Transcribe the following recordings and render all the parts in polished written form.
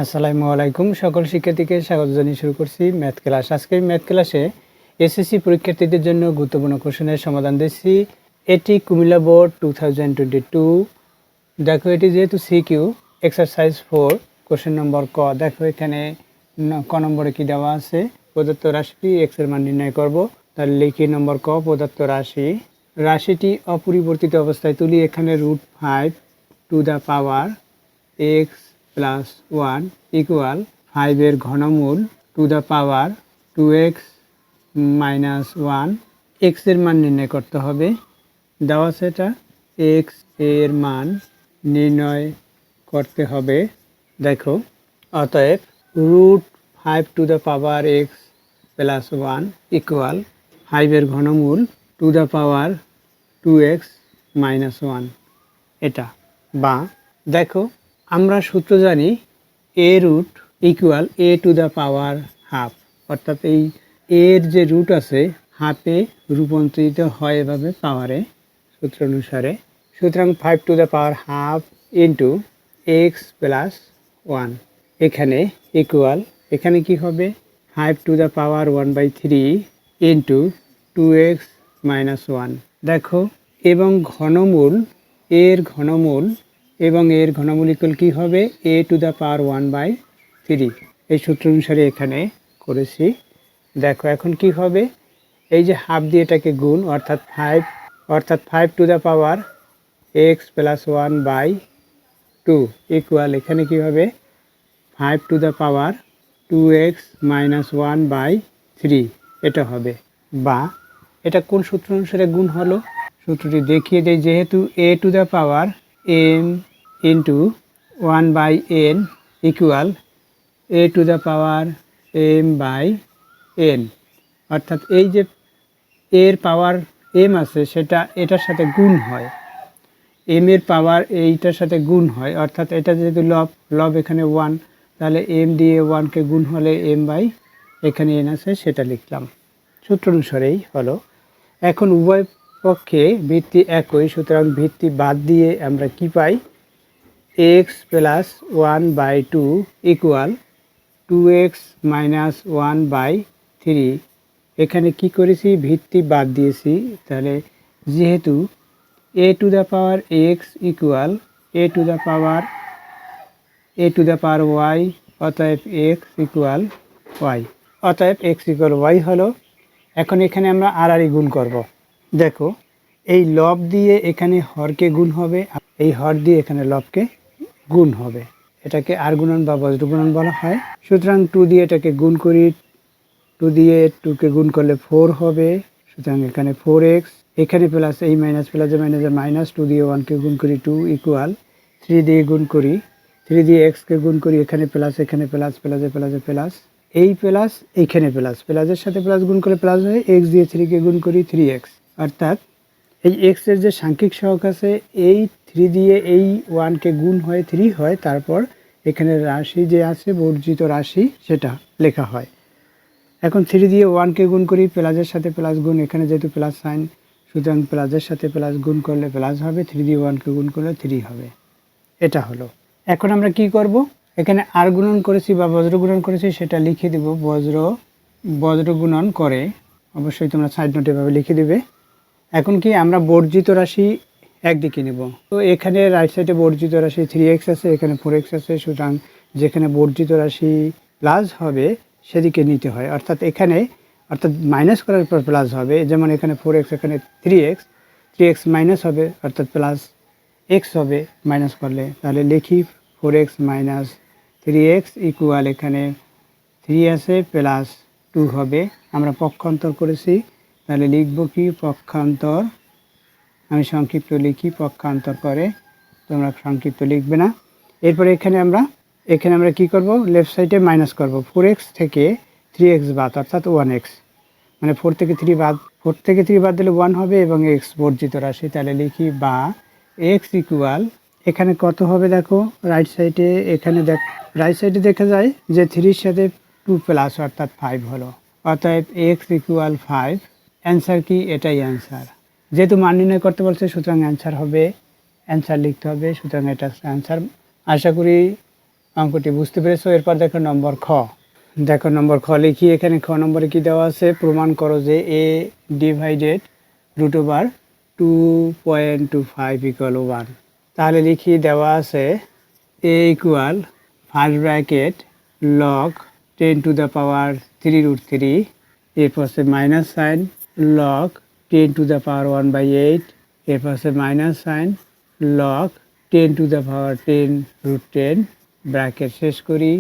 আসসালামু আলাইকুম সকল শিক্ষার্থীকে স্বাগত জানিয়ে শুরু করছি ম্যাথ ক্লাস। আজকের ম্যাথ ক্লাসে এসএসসি পরীক্ষার্থীদের জন্য গুরুত্বপূর্ণ কোশ্চেনের সমাধান দিচ্ছি। এটি কুমিল্লা বোর্ড 2022। দেখো এটি যেহেতু সিকিউ এক্সারসাইজ 4 কোশ্চেন নম্বর ক। দেখো এখানে ক নম্বরে কি দেওয়া আছে, প্রদত্ত রাশিটি এক্স এর মান নির্ণয় করব। তাহলে লিখি নম্বর ক, প্রদত্ত রাশিটি অপরিবর্তিত অবস্থায় তুলি। এখানে √5 to the power X plus 1 equal 5 এর ঘনমূল to the power 2x minus 1। X এর মান নির্ণয় করতে হবে, দেওয়া সেটা এক্স এর মান নির্ণয় করতে হবে। দেখো অতএব √5 to the power X plus 1 equal 5 এর ঘনমূল to the power 2x minus 1। এটা বা দেখো আমরা সূত্র জানি A root equal A to the power half, অর্থাৎ এই এর যে রুট আছে হাফে রূপান্তরিত হয় এভাবে পাওয়ারে সূত্র অনুসারে। সুতরাং 5 to the power half into x plus 1 এখানে ইকুয়াল, এখানে কি হবে 5 to the power 1/3 into 2x minus 1। দেখো এবং ঘনমূল এর ঘনমূল ইকুয়াল কী হবে এ টু দ্য পাওয়ার 1/3। এই সূত্র অনুসারে এখানে করেছি। দেখো এখন কি হবে, এই যে হাফ দিয়ে এটাকে গুণ, অর্থাৎ 5 to the power X plus 1/2 equal এখানে কি হবে 5 to the power 2x minus 1/3 এটা হবে। বা এটা কোন সূত্র অনুসারে গুণ হলো, সূত্রটি দেখিয়ে দেয়। যেহেতু A to the power m into 1/n equal A to the power m/n, অর্থাৎ এই যে এর পাওয়ার m আছে সেটা এটার সাথে গুণ হয়, m এর পাওয়ার এইটার সাথে গুণ হয়, অর্থাৎ এটা যেহেতু লব এখানে 1, তাহলে m দিয়ে 1কে গুণ হলে m/ এখানে n আছে সেটা লিখলাম। সূত্র অনুসারেই হলো। এখন উভয় পক্ষে ভিত্তি একই, সুতরাং ভিত্তি বাদ দিয়ে আমরা কি পাই X plus 1/2 equal 2x minus 1/3। এখানে কি করেছি ভিত্তি বাদ দিয়েছি, তাহলে যেহেতু A to the power X equal A to the power Y, অতএব এক্স ইকুয়াল ওয়াই, অতএব এক্স ইকুয়াল ওয়াই হলো। এখন এখানে আমরা আর গুণ করব। দেখো এই লব দিয়ে এখানে হরকে গুণ হবে, এই হর দিয়ে এখানে লবকে গুণ হবে, এটাকে আর গুণন বা বজ্র গুণন বলা হয়। সুতরাং 2 দিয়ে এটাকে গুণ করি, 2 দিয়ে 2কে গুণ করলে 4 হবে, সুতরাং এখানে 4x, এখানে প্লাস এই মাইনাস প্লাসে মাইনাসে মাইনাস, 2 দিয়ে 1কে গুণ করি 2 ইকুয়াল 3 দিয়ে গুণ করি, 3 দিয়ে এক্সকে গুণ করি, এখানে প্লাস এখানে প্লাস প্লাসে প্লাসে প্লাস, এই প্লাস এইখানে প্লাস, প্লাসের সাথে প্লাস গুণ করে প্লাস হয়, এক্স দিয়ে 3কে গুণ করি 3x, অর্থাৎ এই এক্স এর যে সাংখ্যিক সহগ আছে এই 3 দিয়ে এই 1কে গুণ হয় 3 হয়, তারপর এখানে রাশি যে আছে বর্জিত রাশি সেটা লেখা হয়। এখন 3 দিয়ে 1কে গুণ করি, প্লাসের সাথে প্লাস গুণ, এখানে যেহেতু প্লাস সাইন সুতরাং প্লাসের সাথে প্লাস গুণ করলে প্লাস হবে, 3 দিয়ে 1কে গুণ করলে 3 হবে। এটা হলো। এখন আমরা কি করব, এখানে আর গুণন করেছি বা বজ্র গুণন করেছি সেটা লিখে দেব, বজ্র গুণন করে, অবশ্যই তোমরা সাইড নোটে এভাবে লিখে দেবে। এখন কি আমরা বর্জিত রাশি একদিকে নেব, তো এখানে রাইট সাইডে বর্জিত রাশি 3x আছে, এখানে 4x আছে, সুতরাং যেখানে বর্জিত রাশি প্লাস হবে সেদিকে নিতে হয়, অর্থাৎ মাইনাস করার পর প্লাস হবে, যেমন এখানে 4x এখানে 3x মাইনাস হবে, অর্থাৎ প্লাস x হবে মাইনাস করলে, তাহলে লিখি 4x মাইনাস 3x ইকুয়াল এখানে 3 আছে প্লাস 2 হবে। আমরা পক্ষান্তর করেছি, তাহলে লিখব কি পক্ষান্তর, আমি সংক্ষিপ্ত লিখি পক্ষান্তর করে, তোমরা সংক্ষিপ্ত লিখবে না। এরপরে এখানে আমরা কি করব, লেফট সাইডে মাইনাস করব, 4x থেকে 3x বাদ, অর্থাৎ 1x, মানে 4 থেকে 3 বাদ দিলে 1 হবে এবং x বর্জিত রাশি, তাহলে লিখি বা x ইকুয়াল এখানে কত হবে, দেখো রাইট সাইডে দেখা যায় যে 3 এর সাথে 2 প্লাস অর্থাৎ 5 হলো, অতএব x ইকুয়াল 5। অ্যান্সার কি, এটাই অ্যান্সার। যেহেতু মান নির্ণয় করতে বলছে সুতরাং অ্যান্সার লিখতে হবে, সুতরাং এটা অ্যান্সার। আশা করি অঙ্কটি বুঝতে পেরেছো। এরপর দেখো নম্বর খ। দেখো নম্বর খ লিখি। এখানে খ নম্বরে কি দেওয়া আছে, প্রমাণ করো যে a ডিভাইডেড √2.25 ইকুয়াল 1। তাহলে লিখি, দেওয়া আছে a equal first bracket log 10⁻³ এরপর আছে মাইনাস সাইন লগ 10⁻1/8, এরপর আছে মাইনাস সাইন লগ 10⁻10√10 ব্র্যাকেট শেষ করি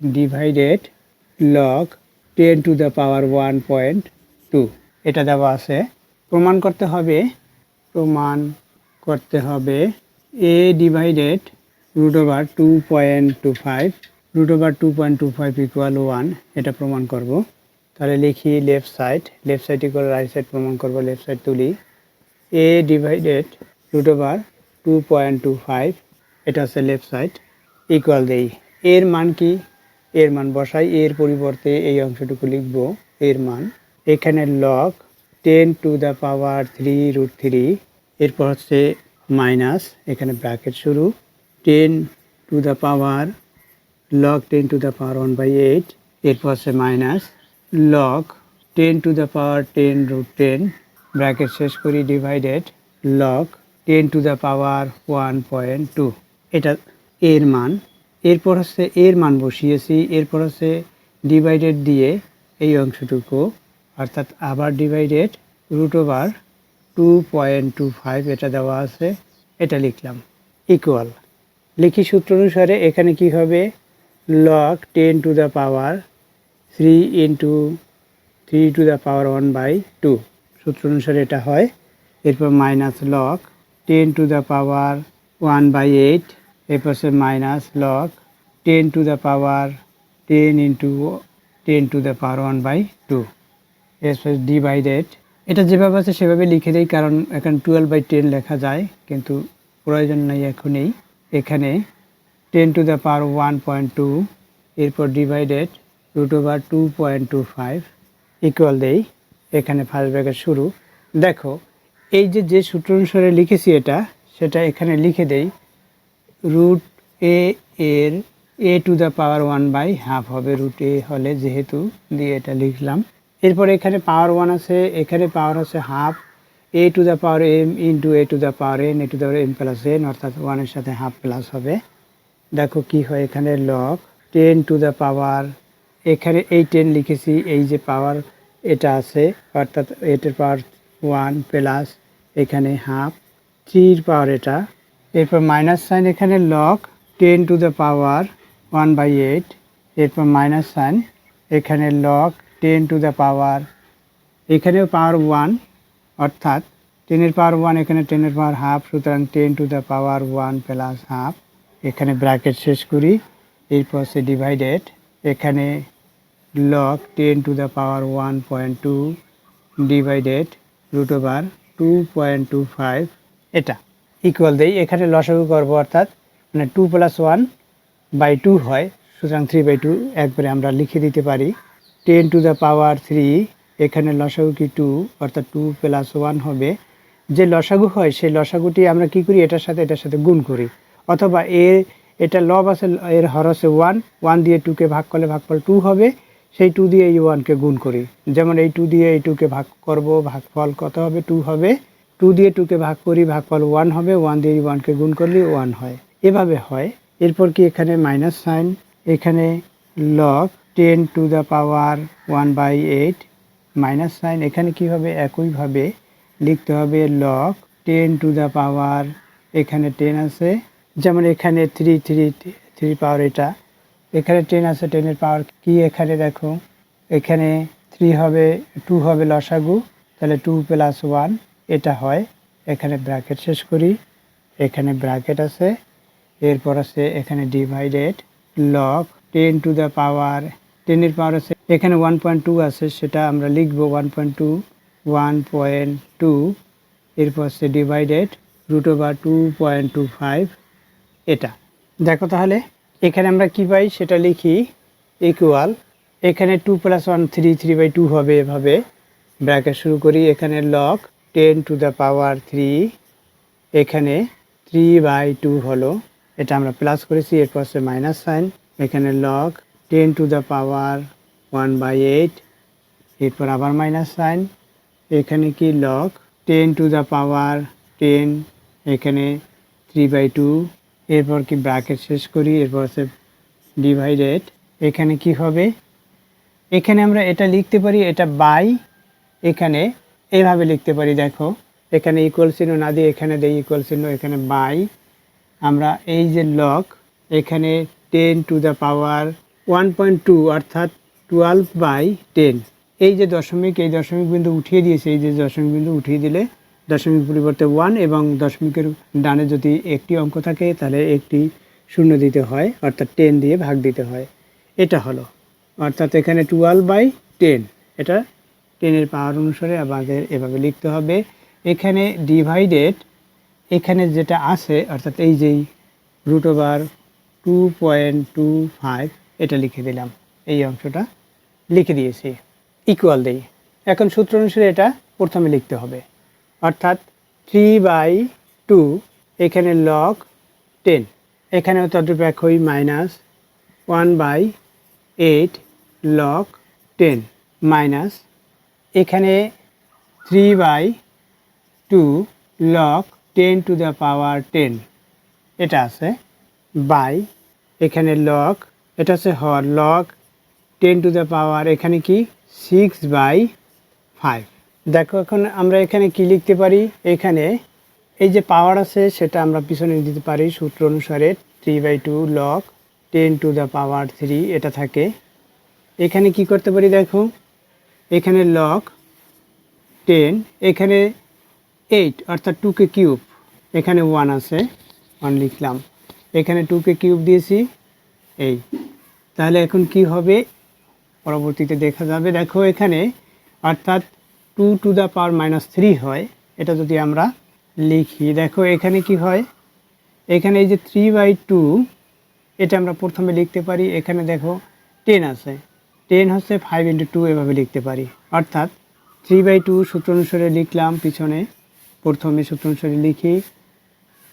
ডিভাইডেড লগ 10⁻1.2। এটা দেওয়া আছে। প্রমাণ করতে হবে a ডিভাইডেড √2.25 ইকুয়াল 1। এটা প্রমাণ করব। তাহলে লিখি left side equal right side প্রমাণ করব। লেফট সাইড তুলি, a ডিভাইডেড √2.25 এটা হচ্ছে লেফট সাইড ইকুয়াল দেই। এর মান কি, এর মান বসাই। এর পরিবর্তে এই অংশটুকু লিখব এর মান। এখানে লগ 10⁻³ এরপর হচ্ছে মাইনাস, এখানে ব্র্যাকেট শুরু 10⁻, লগ 10⁻1/8 এরপর হচ্ছে মাইনাস লগ 10⁻10√10 ব্র্যাকেট শেষ করি ডিভাইডেড লগ 10⁻1.2। এটা এর মান। এরপর হচ্ছে এর মান বসিয়েছি, এরপর হচ্ছে ডিভাইডেড দিয়ে এই অংশটুকু অর্থাৎ আবার ডিভাইডেড √2.25 এটা দেওয়া আছে, এটা লিখলাম ইকুয়াল। লিখি সূত্র অনুসারে এখানে কি হবে, লগ 10⁻³ ইন্টু 3⁻1/2 সূত্র অনুসারে এটা হয়। এরপর মাইনাস লগ 10⁻1/8 এরপর সে মাইনাস লগ 10⁻10 ইন্টু 10⁻1/2 এরপর ডিভাইডেড। এটা যেভাবে আছে সেভাবে লিখে দেই, কারণ এখানে 12/10 লেখা যায় কিন্তু প্রয়োজন নেই এখনই। এখানে 10⁻1.2 এরপর ডিভাইডেড √2.25 ইকুয়াল দেই। এখানে ফার্স্ট ব্র্যাকেট শুরু। দেখো এই যে সূত্র অনুসারে লিখেছি এটা, সেটা এখানে লিখে দেই। √a এর a⁻1/2 হবে, √a হলে যেহেতু দিয়ে এটা লিখলাম। এরপরে এখানে পাওয়ার 1 আছে, এখানে পাওয়ার আছে half a⁻m into a⁻n a⁻m+n অর্থাৎ 1 এর সাথে হাফ প্লাস হবে। দেখো কি হয়, এখানে লগ 10⁻, এখানে এই 10 লিখেছি, এই যে পাওয়ার এটা আছে অর্থাৎ এটার পাওয়ার 1 প্লাস এখানে হাফ 3 পাওয়ার এটা। এরপর মাইনাস সাইন, এখানে লগ 10⁻1/8 এরপর মাইনাস সাইন এখানে লগ 10⁻, এখানেও পাওয়ার 1 অর্থাৎ 10 এর পাওয়ার 1 এখানে 10 এর পাওয়ার হাফ, সুতরাং 10⁻1 প্লাস হাফ। এখানে ব্র্যাকেট শেষ করি। এরপর সে ডিভাইডেড এখানে লগ 10⁻1.2 ডিভাইডেড √2.25 এটা ইকুয়াল দেই। এখানে লসাগু করব অর্থাৎ মানে 2 + 1/2 হয়, সুতরাং 3/2 একবারে আমরা লিখে দিতে পারি। 10⁻³ এখানে লসাগু কি 2 অর্থাৎ 2 + 1 হবে। যে লসাগু হয় সেই লসাগুটি আমরা কি করি, এটার সাথে গুণ করি, অথবা এটা লব আছে, এর হর আছে 1 দিয়ে 2কে ভাগ করলে ভাগফল 2 হবে, সেই 2 দিয়ে এই 1কে গুণ করি। যেমন এই 2 দিয়ে এই 2কে ভাগ করব, ভাগফল কত হবে, 2 হবে। 2 দিয়ে 2কে ভাগ করি, ভাগফল 1 হবে, 1 দিয়ে 1কে গুণ করলে 1 হয়, এভাবে হয়। এরপর কি এখানে মাইনাস সাইন, এখানে লগ 10⁻1/8 মাইনাস সাইন, এখানে কি হবে, একইভাবে লিখতে হবে লগ 10⁻, এখানে 10 আছে, যেমন এখানে 3 পাওয়ার এটা, এখানে 10 আছে, 10 এর পাওয়ার কি, এখানে দেখো এখানে 3 হবে, 2 হবে লসাগু, তাহলে 2 + 1 এটা হয়। এখানে ব্র্যাকেট শেষ করি, এখানে ব্র্যাকেট আছে, এরপর আছে এখানে ডিভাইডেড লগ 10⁻, 10 এর পাওয়ার আছে, এখানে 1.2 আছে, সেটা আমরা লিখব 1.2 এরপর আছে ডিভাইডেড √2.25 এটা। দেখো তাহলে এখানে আমরা কি পাই সেটা লিখি ইকুয়াল, এখানে 2 + 1 3/2 হবে, এভাবে ব্র্যাকেট শুরু করি। এখানে লগ 10⁻³ এখানে 3/2 হলো, এটা আমরা প্লাস করেছি, এরপর হচ্ছে মাইনাস সাইন, এখানে লগ 10 টু দ্য পাওয়ার 1/8, এরপর আবার মাইনাস সাইন, এখানে কি লগ 10 টু দ্য পাওয়ার 10, এখানে 3/2, এরপর কি ব্র্যাকেট শেষ করি, এরপর হচ্ছে ডিভাইডেড, এখানে কি হবে, এখানে আমরা এটা লিখতে পারি, এটা বাই, এখানে এভাবে লিখতে পারি, দেখো এখানে ইকুয়াল চিহ্ন না দিয়ে এখানে দেই ইকুয়াল চিহ্ন, এখানে বাই, আমরা এই যে লগ এখানে 10 টু দ্য পাওয়ার 1.2 অর্থাৎ 12/10, এই যে দশমিক, এই দশমিক বিন্দু উঠিয়ে দিয়েছে, এই যে দশমিক বিন্দু উঠিয়ে দিলে দশমিক পরিবর্তে 1 এবং দশমিকের ডানে যদি একটি অঙ্ক থাকে তাহলে একটি শূন্য দিতে হয়, অর্থাৎ 10 দিয়ে ভাগ দিতে হয়, এটা হলো, অর্থাৎ এখানে 12/10, এটা 10-এর পাওয়ার অনুসারে আমাদের এভাবে লিখতে হবে। এখানে ডিভাইডেড, এখানে যেটা আছে অর্থাৎ এই যেই √2.25 এটা লিখে দিলাম, এই অংশটা লিখে দিয়েছি, ইকুয়াল দেই। এখন সূত্র অনুসারে এটা প্রথমে লিখতে হবে, অর্থাৎ 3/2, এখানে লগ 10, এখানেও তদ্রূপ একই মাইনাস 1/8 লগ 10 মাইনাস এখানে 3/2 লগ 10 টু দ্য পাওয়ার 10, এটা আছে বাই, এখানে লগ, এটা আছে হর, লগ 10 টু দ্য পাওয়ার এখানে কি 6/5। দেখো এখন আমরা এখানে কি লিখতে পারি, এখানে এই যে পাওয়ার আছে সেটা আমরা পিছনে দিতে পারি সূত্র অনুসারে, 3/2 লগ 10 টু দ্য পাওয়ার 3 এটা থাকে, এখানে কি করতে পারি, দেখো এখানে লগ 10, এখানে 8 অর্থাৎ 2কে কিউব, এখানে 1 আছে 1 লিখলাম, এখানে 2কে কিউব দিয়েছি, এই তাহলে এখন কি হবে পরবর্তীতে দেখা যাবে, দেখো এখানে অর্থাৎ 2 টু দ্য পাওয়ার -3 হয়, এটা যদি আমরা লিখি, দেখো এখানে কি হয়, এখানে এই যে 3/2 এটা আমরা প্রথমে লিখতে পারি, এখানে দেখো 10 আছে, 10 হচ্ছে 5 × 2 এভাবে লিখতে পারি, অর্থাৎ 3/2 সূত্র অনুসারে লিখলাম, পিছনে প্রথমে সূত্র অনুসারে লিখি,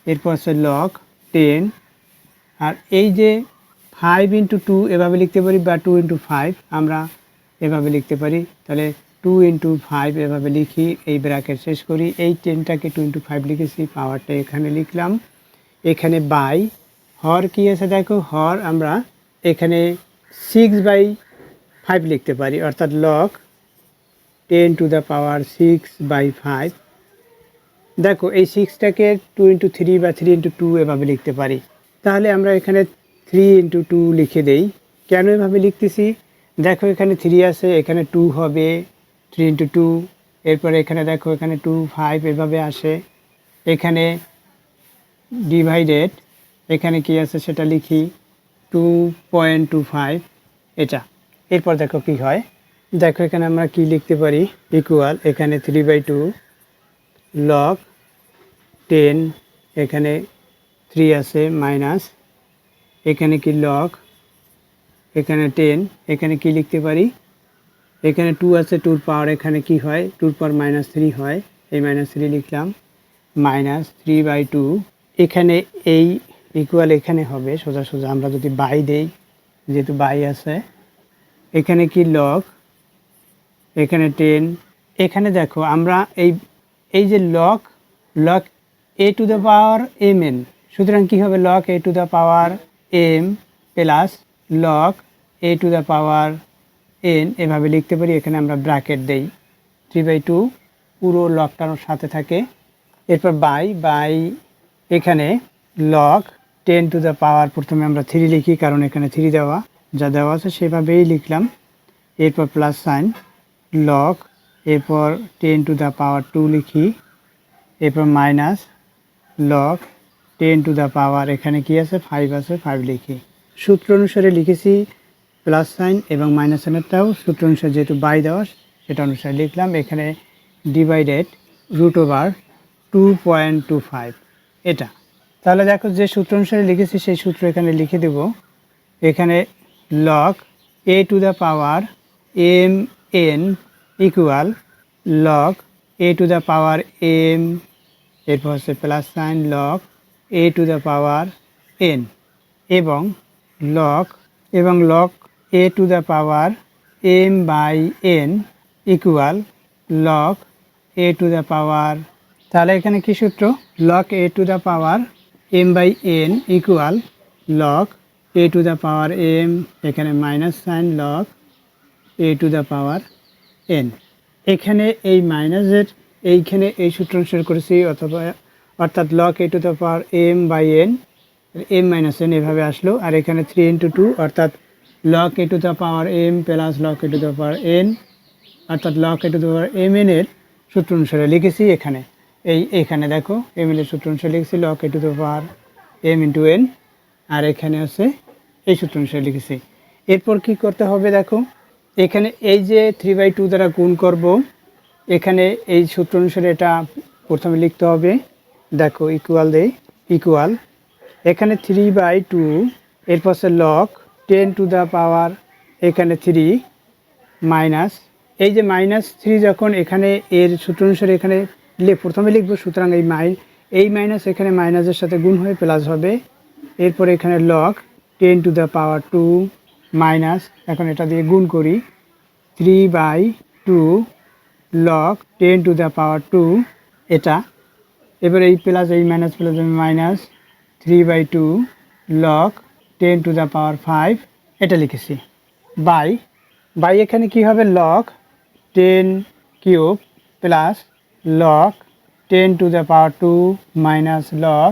এরপর হচ্ছে লগ 10, আর এই যে 5 × 2 এভাবে লিখতে পারি, বা 2 × 5 আমরা এভাবে লিখতে পারি, তাহলে 2 × 5 এভাবে লিখি, এই ব্র্যাকেট শেষ করি, এই 10টাকে 2 × 5 লিখেছি, পাওয়ারটা এখানে লিখলাম, এখানে বাই, হর কি আছে দেখো, হর আমরা এখানে 6/5 লিখতে পারি, অর্থাৎ লগ 10 টু দ্য পাওয়ার 6/5, দেখো এই 6টাকে 2 × 3 বা 3 × 2 এভাবে লিখতে পারি, তাহলে আমরা এখানে 3 × 2 লিখে দেই, কেন এভাবে লিখতেছি, দেখো এখানে 3 আছে, এখানে 2 হবে, 3 × 2, এরপরে এখানে দেখো এখানে 2 5 এভাবে আসে, এখানে ডিভাইডেড, এখানে কি আছে সেটা লিখি 2.25 এটা, এরপর দেখো কি হয়, দেখো এখানে আমরা কি লিখতে পারি, ইকুয়াল, এখানে 3/2 লগ 10, এখানে 3 আছে মাইনাস, এখানে কি লগ, এখানে 10, এখানে কি লিখতে পারি, এখানে 2 আছে, 2 পাওয়ার এখানে কি হয়, 2 পাওয়ার -3 হয়, এই -3 লিখলাম, মাইনাস 3/2, এখানে এই ইকুয়াল এখানে হবে সোজা সোজা, আমরা যদি বাই দেই, যেহেতু বাই আছে, এখানে কি লগ, এখানে 10, এখানে দেখো আমরা এই যে log a to the power mn, সুতরাং কি হবে, log a to the power m plus log a to the power n এভাবে লিখতে পারি, এখানে আমরা ব্র্যাকেট দেই, 3/2 পুরো লগটার সাথে থাকে, এরপর বাই এখানে লগ 10 টু দ্য পাওয়ার, প্রথমে আমরা 3 লিখি কারণ এখানে 3 দেওয়া, যা দেওয়া আছে সেভাবেই লিখলাম, এরপর প্লাস সাইন, লগ, এরপর 10 টু দ্য পাওয়ার 2 লিখি, এরপর মাইনাস লগ 10 টু দ্য পাওয়ার, এখানে কি আছে 5 আছে 5 লিখি, সূত্র অনুসারে লিখেছি প্লাস সাইন এবং মাইনাস সাইনেরটাও সূত্র অনুসারে যেহেতু বাই দেওয়া সেটা অনুসারে লিখলাম, এখানে ডিভাইডেড √2.25 এটা, তাহলে দেখো যে সূত্র অনুসারে লিখেছি সেই সূত্র এখানে লিখে দেব, এখানে log a to the power mn equal log a to the power m, এরপর হচ্ছে plus sign log a to the power n এবং log A to the power m by n equal log A to the power, তাহলে এখানে কি সূত্র, log A to the power m by n equal log A to the power m, এখানে minus sign log A to the power N. এখানে এই মাইনাসের এইখানে এই সূত্র অনুসারে করেছি, অথবা অর্থাৎ log A to the power m by n, m minus n এভাবে আসলো। আর এখানে 3 ইন্টু 2 অর্থাৎ log A to the power m plus log A to the power n, অর্থাৎ log A to the power m n এর সূত্র অনুসারে লিখেছি। এখানে দেখো এম এন এর সূত্র অনুসারে লিখেছি log A to the power m into n, আর এখানে আছে এই সূত্র অনুসারে লিখেছি। এরপর কি করতে হবে দেখো, এখানে এই যে 3/2 দ্বারা গুণ করব, এখানে এই সূত্র অনুসারে এটা প্রথমে লিখতে হবে। দেখো ইকুয়াল এখানে 3/2, এরপর সে লগ 10 টু দ্য পাওয়ার এখানে 3 মাইনাস, এই যে -3 যখন এখানে এর সূত্র অনুসারে এখানে প্রথমে লিখবো, সুতরাং এই মাইনাস এখানে মাইনাসের সাথে গুণ হয়ে প্লাস হবে। এরপর এখানে log 10 to the power 2 minus, এখন এটা দিয়ে গুণ করি 3/2 লগ 10 টু দ্য পাওয়ার 2 এটা, এবার এই প্লাস এই minus plus minus 3/2 log 10 to the power 5 এটা লিখেছি। বাই এখানে কি হবে, log 10 cube plus log 10 to the power 2 minus log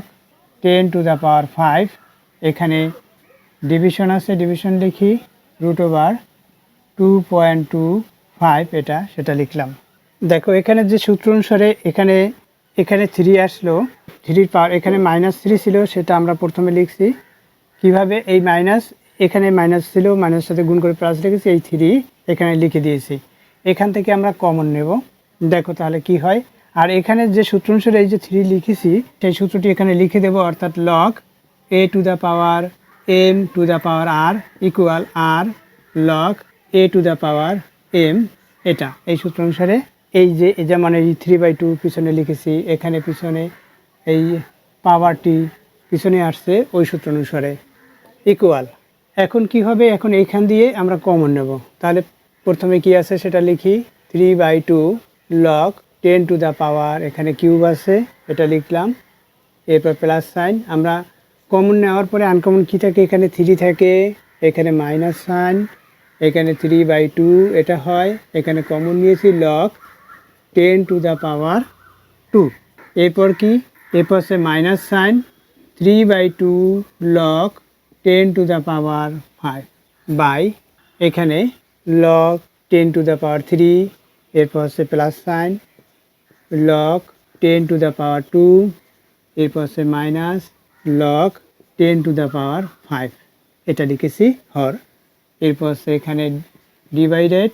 10 to the power 5, এখানে ডিভিশন আছে, ডিভিশন লিখি √2.25 এটা সেটা লিখলাম। দেখো এখানে যে সূত্র অনুসারে এখানে 3 আসলো, 3 পাওয়ার এখানে -3 ছিল, সেটা আমরা প্রথমে লিখছি কিভাবে, এই মাইনাস এখানে মাইনাস ছিল, মাইনাস সাথে গুণ করে প্লাস লিখেছি, এই 3 এখানে লিখে দিয়েছি। এখান থেকে আমরা কমন নেব, দেখো তাহলে কি হয়। আর এখানে যে সূত্র অনুসারে এই যে 3 লিখেছি সেই সূত্রটি এখানে লিখে দেব, অর্থাৎ log A to the power M to the power R equal R log A to the power M, এটা এই সূত্র অনুসারে এই যে যেমন এই 3/2 পিছনে লিখেছি, এখানে পিছনে এই পাওয়ারটি পিছনে আসছে ওই সূত্র অনুসারে ইকুয়াল। এখন কি হবে, এখন এইখান দিয়ে আমরা কমন নেব, তাহলে প্রথমে কি আছে সেটা লিখি 3/2 লগ 10 টু দ্য পাওয়ার এখানে কিউব আছে এটা লিখলাম, এরপর প্লাস সাইন, আমরা কমন নেওয়ার পরে আনকমন কী থাকে, এখানে 3 থাকে, এখানে মাইনাস সাইন, এখানে 3/2 এটা হয়, এখানে কমন নিয়েছি লগ 10 টু দ্য পাওয়ার 2, এরপর কি, এরপর সে minus sign 3/2 log 10 to the power 5 by এখানে লগ 10 টু দ্য পাওয়ার 3, এরপর সে plus sign log 10 to the power 2, এরপর সে minus log 10 to the power 5 এটা লিখেছি হর, এরপর সে এখানে ডিভাইডেড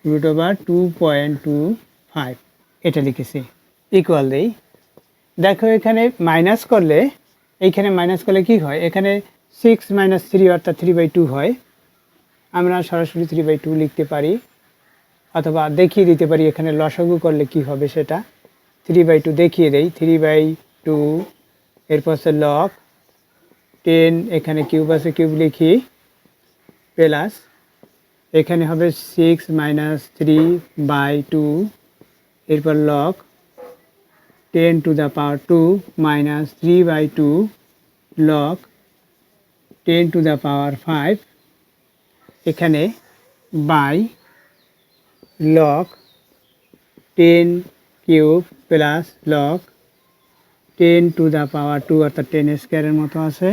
√2.25 এটা লিখেছি ইকুয়াল দেই। দেখো এখানে মাইনাস করলে, এইখানে মাইনাস করলে কি হয়, এখানে 6 - 3 অর্থাৎ 3/2 হয়, আমরা সরাসরি 3/2 লিখতে পারি, অথবা দেখিয়ে দিতে পারি এখানে লসাগু করলে কি হবে সেটা, 3/2 দেখিয়ে দেই 3/2, এরপর সে লগ 10 এখানে কিউব আছে কিউব লিখি প্লাস এখানে হবে 6 - 3/2, এরপর log 10 to the power 2 minus 3/2 log 10 to the power 5, এখানে by log 10 cube plus log 10 to the power 2 অর্থাৎ 10 স্কোয়ারের মতো আছে,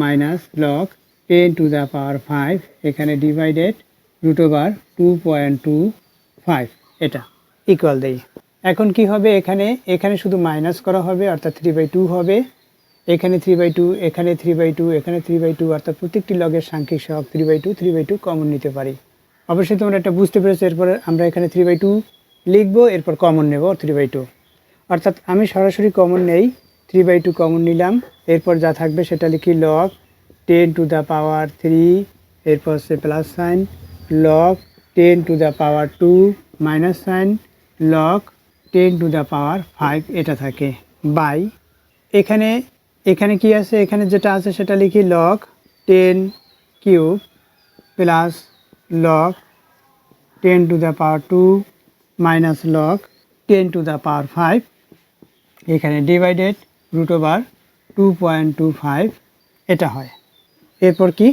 minus log 10 to the power 5 এখানে ডিভাইডেড √2.25 এটা ইকুয়াল দেই। এখন কি হবে, এখানে শুধু মাইনাস করা হবে অর্থাৎ 3/2 হবে, এখানে 3/2 এখানে 3/2 এখানে 3/2 অর্থাৎ প্রত্যেকটি লগের সাংখ্যিক সহগ 3/2 কমন নিতে পারি। অবশ্যই তোমরা এটা বুঝতে পেরেছো। এরপরে আমরা এখানে 3/2 লিখবো, এরপর কমন নেব 3/2, অর্থাৎ আমি সরাসরি কমন নেই, 3/2 কমন নিলাম, এরপর যা থাকবে সেটা লিখি লগ 10 টু দ্য পাওয়ার 3, এরপর সে plus sign log 10 to the power 2 minus sign log 10 to the power 5 এটা থাকে বাই এখানে এখানে কি আছে, এখানে যেটা আছে সেটা লিখি log 10 cube plus log 10 to the power 2 minus log 10 to the power 5, এখানে ডিভাইডেড √2.25 এটা হয়। এরপর কি,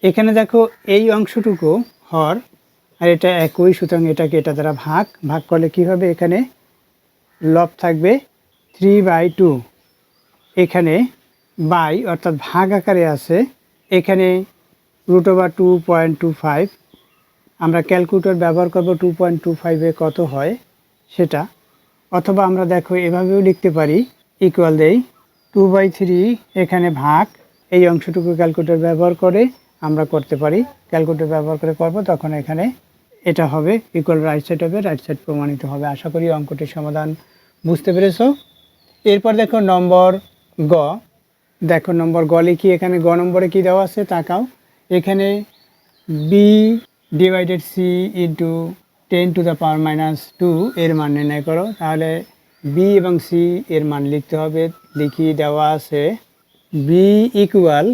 এখানে দেখো এই অংশটুকু হর আর এটা একই, সুতরাং এটাকে এটা দ্বারা ভাগ করলে কি হবে, এখানে লব থাকবে 3/2, এখানে বাই অর্থাৎ ভাগ আকারে আছে, এখানে √2.25, আমরা ক্যালকুলেটর ব্যবহার করব 2.25 কত হয় সেটা, অথবা আমরা দেখো এভাবেও লিখতে পারি, ইকুয়াল দেই 2/3, এখানে ভাগ, এই অংশটুকু ক্যালকুলেটর ব্যবহার করে আমরা করতে পারি, ক্যালকুলেটর ব্যবহার করে করব, তখন এখানে এটা হবে ইকুয়াল রাইট সাইড হবে, রাইট সাইড প্রমাণিত হবে। আশা করি অঙ্কটির সমাধান বুঝতে পেরেছো। এরপর দেখো নম্বর গ, দেখো নম্বর গ লিখি, এখানে গ নম্বরে কি দেওয়া আছে তাকাও, এখানে B divided C into 10 to the power -2 এর মান নির্ণয় করো। তাহলে বি এবং সি এর মান লিখতে হবে, লিখি দেওয়া আছে B equal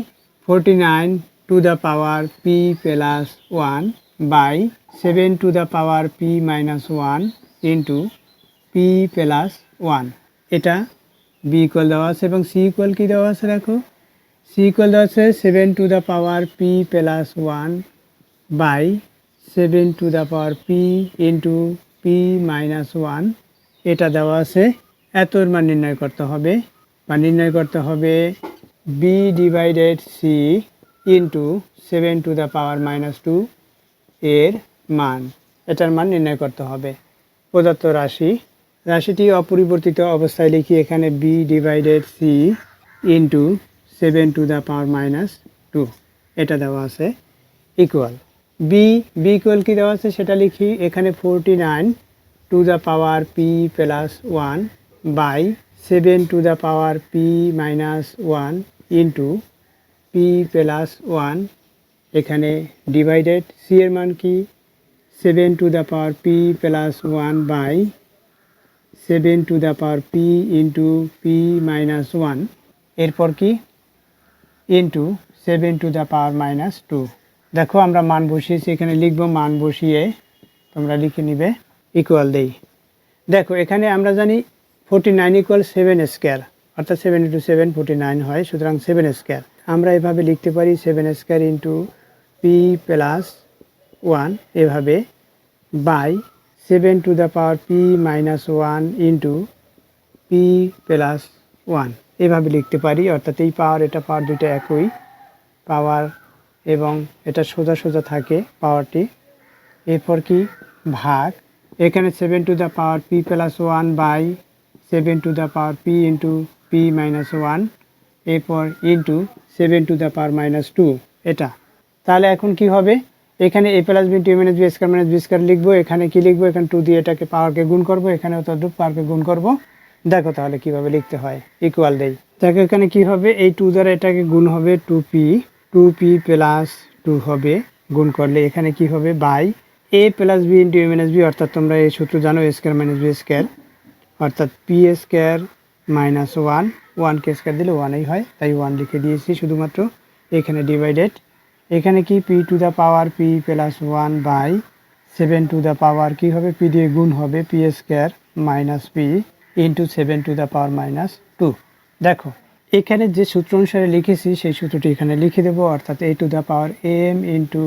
49 to the power P plus 1 by 7 to the power P -1 into P plus 1, এটা বি ইকুয়াল দেওয়া আছে। এবং সি ইকুয়াল কী দেওয়া আছে দেখো, সি ইকুয়াল দেওয়া আছে 7 to the power P plus 1 by 7 to the power P into P -1, এটা দেওয়া আছে। এতর মান নির্ণয় করতে হবে, বা নির্ণয় করতে হবে B divided C into 7 to the power -2 এর মান, এটার মান নির্ণয় করতে হবে। প্রদত্ত রাশিটি অপরিবর্তিত অবস্থায় লিখি, এখানে B divided C into 7 to the power -2 এটা দেওয়া আছে, ইকুয়াল বি ইকুয়াল কী দেওয়া আছে সেটা লিখি, এখানে 49 to the power P plus 1 by 7 to the power P -1 into P plus 1, এখানে ডিভাইডেড সি এর মান কি 7 to the power P plus 1 by 7 to the power P into P -1, এরপর কি ইন্টু 7 টু দ্য পাওয়ার -2। দেখো আমরা মান বসিয়েছি, এখানে লিখবো, মান বসিয়ে তোমরা লিখে নিবে, ইকুয়াল দেই। দেখো এখানে আমরা জানি 49 ইকুয়াল 7 স্কোয়ার, অর্থাৎ 7 × 7 49 হয়, সুতরাং 7 স্কোয়ার আমরা এভাবে লিখতে পারি 7 স্কোয়ার ইন্টু পি প্লাস 1 এভাবে by 7 to the power P -1 into P plus 1 এভাবে লিখতে পারি, অর্থাৎ এই পাওয়ার এটা পাওয়ার দুইটা একই পাওয়ার এবং এটা সোজা সোজা থাকে পাওয়ারটি। এরপর কি ভাগ, এখানে 7 to the power P plus 1 by 7 to the power P into P -1, এরপর ইন্টু 7 টু দ্য পাওয়ার -2 এটা। তাহলে এখন কি হবে, এখানে a plus B into a minus B square minus B square লিখবো, এখানে কি লিখবো, এখানে 2 দিয়ে এটাকে পাওয়ারকে গুণ করবো, এখানেও তদ্রুপ পাওয়ারকে গুণ করব। দেখো তাহলে কিভাবে লিখতে হয়, ইকুয়াল দেই। দেখো এখানে কি হবে, এই 2 দ্বারা এটাকে গুণ হবে 2p প্লাস 2 হবে, গুণ করলে এখানে কি হবে by a plus B into a minus B, অর্থাৎ তোমরা এই সূত্র জানো a square minus B square, অর্থাৎ পি স্কয়ার -1, 1 কে স্কয়ার দিলে 1ই হয়, তাই 1 লিখে দিয়েছি শুধুমাত্র। এখানে ডিভাইডেড, এখানে কি P to the power P plus 1 by 7 to the power কি হবে, পি দিয়ে গুণ হবে P square minus P into 7 to the power -2। দেখো এখানে যে সূত্র অনুসারে লিখেছি সেই সূত্রটি এখানে লিখে দেবো, অর্থাৎ a to the power m into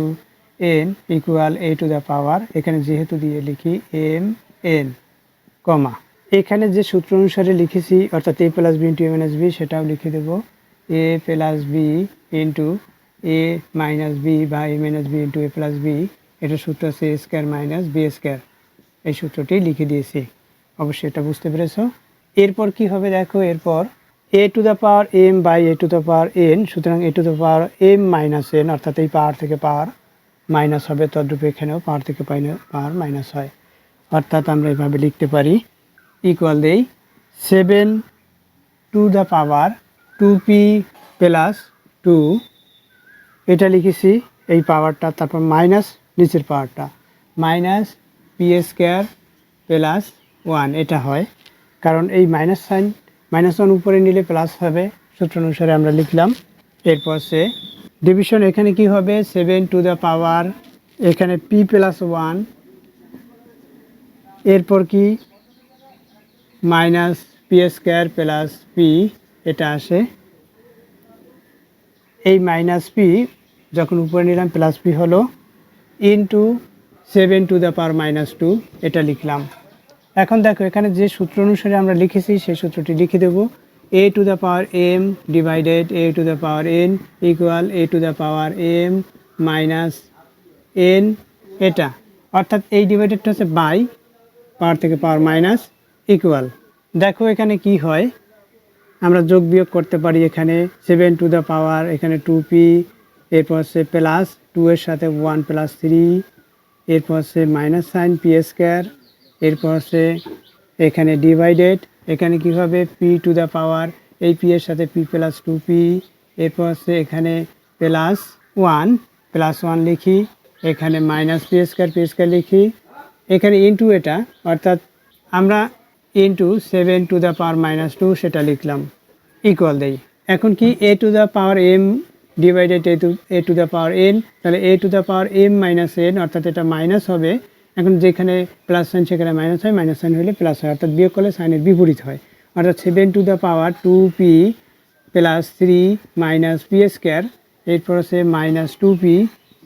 n equal a to the পাওয়ার, এখানে যেহেতু দিয়ে লিখি m n কমা, এখানে যে সূত্র অনুসারে লিখেছি অর্থাৎ a plus B into a minus B সেটাও লিখে দেবো a plus B into a minus B বা a minus B into a plus B, এটা সূত্র আছে a square minus B square, এই সূত্রটি লিখে দিয়েছি, অবশ্যই এটা বুঝতে পেরেছো। এরপর কি হবে দেখো, এরপর a to the power m by a to the power n, সুতরাং a to the power m minus n, অর্থাৎ এই পাওয়ার থেকে পাওয়ার মাইনাস হবে, তদ্রূপ এখানেও পাওয়ার থেকে পাওয়ার মাইনাস হয়, অর্থাৎ আমরা এভাবে লিখতে পারি, ইকুয়াল দেই 7 to the power 2p plus 2, এটা লিখেছি এই পাওয়ারটা, তারপর মাইনাস নিচের পাওয়ারটা মাইনাস পি স্কয়ার প্লাস 1, এটা হয় কারণ এই মাইনাস সাইন -1 উপরে নিলে প্লাস হবে, সূত্র অনুসারে আমরা লিখলাম। এরপর সে ডিভিশন এখানে কি হবে 7 টু দ্য পাওয়ার এখানে p প্লাস 1, এরপর কি minus P square plus P, এটা আসে। এই মাইনাস পি যখন উপরে নিলাম প্লাস পি হলো ইন্টু 7 টু দ্য পাওয়ার -2, এটা লিখলাম। এখন দেখো এখানে যে সূত্র অনুসারে আমরা লিখেছি সেই সূত্রটি লিখে দেব। a to the power m divided a to the power n equal a to the power m minus n, এটা অর্থাৎ এই ডিভাইডেডটা হচ্ছে বাই পাওয়ার থেকে পাওয়ার মাইনাস ইকুয়াল। দেখো এখানে কি হয়, আমরা যোগ বিয়োগ করতে পারি। এখানে 7 টু দ্য পাওয়ার এখানে 2p, এরপর সে প্লাস 2 এর সাথে 1 প্লাস 3, এরপর সে মাইনাস সাইন পি স্কোয়ার, এরপর সে এখানে ডিভাইডেড এখানে কি হবে p টু দ্য পাওয়ার এই p এর সাথে p প্লাস 2p, এরপর সে এখানে প্লাস 1 লিখি, এখানে মাইনাস পি স্কোয়ার লিখি, এখানে ইন্টু এটা অর্থাৎ আমরা ইন্টু 7 টু দ্য পাওয়ার -2 সেটা লিখলাম ইকুয়াল দেই। এখন কি a to the power m divided a to the power n, তাহলে a to the power m minus n অর্থাৎ এটা মাইনাস হবে। এখন যেখানে প্লাস সাইন সেখানে মাইনাস হয়, মাইনাস সাইন হলে প্লাস হয়, অর্থাৎ বিয়োগ করলে সাইনের বিপরীত হয়। অর্থাৎ 7 to the power 2p plus 3 minus P square, এরপর আছে minus 2p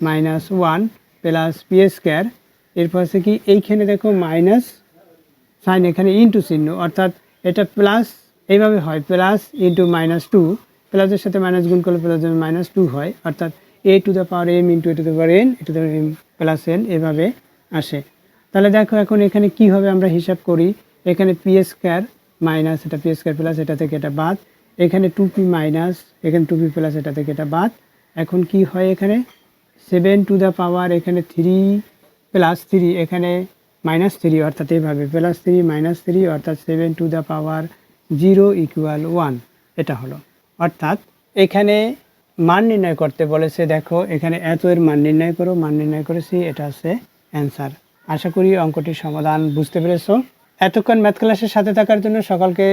minus 1 plus P square, এরপর আছে কি এইখানে দেখো মাইনাস সাইন এখানে ইন্টু চিহ্ন, অর্থাৎ এটা প্লাস এইভাবে হয় প্লাস ইন্টু -2, প্লাসের সাথে মাইনাস গুণ করলে প্লাস -2 হয়, অর্থাৎ a to the power m into a to the power n a to the power m plus n এভাবে আসে। তাহলে দেখো এখন এখানে কি হবে আমরা হিসাব করি। এখানে পি স্কোয়ার মাইনাস এটা পি স্কোয়ার প্লাস এটা থেকে এটা বাদ, এখানে 2p মাইনাস এখানে 2p প্লাস এটা থেকে এটা বাদ। এখন কি হয় এখানে 7 টু দ্য পাওয়ার এখানে 3 প্লাস 3 এখানে -3 অর্থাৎ এইভাবে প্লাস 3 -3 অর্থাৎ 7 টু দ্য পাওয়ার 0 ইকুয়াল 1, এটা হলো। অর্থাৎ এখানে মান নির্ণয় করতে বলেছে, দেখো এখানে এত এর মান নির্ণয় করো, মান নির্ণয় করেছি, এটা হচ্ছে অ্যান্সার। আশা করি অঙ্কটির সমাধান বুঝতে পেরেছো। এতক্ষণ ম্যাথ ক্লাসের সাথে থাকার জন্য সকলকে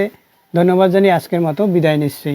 ধন্যবাদ জানিয়ে আজকের মতো বিদায় নিচ্ছি।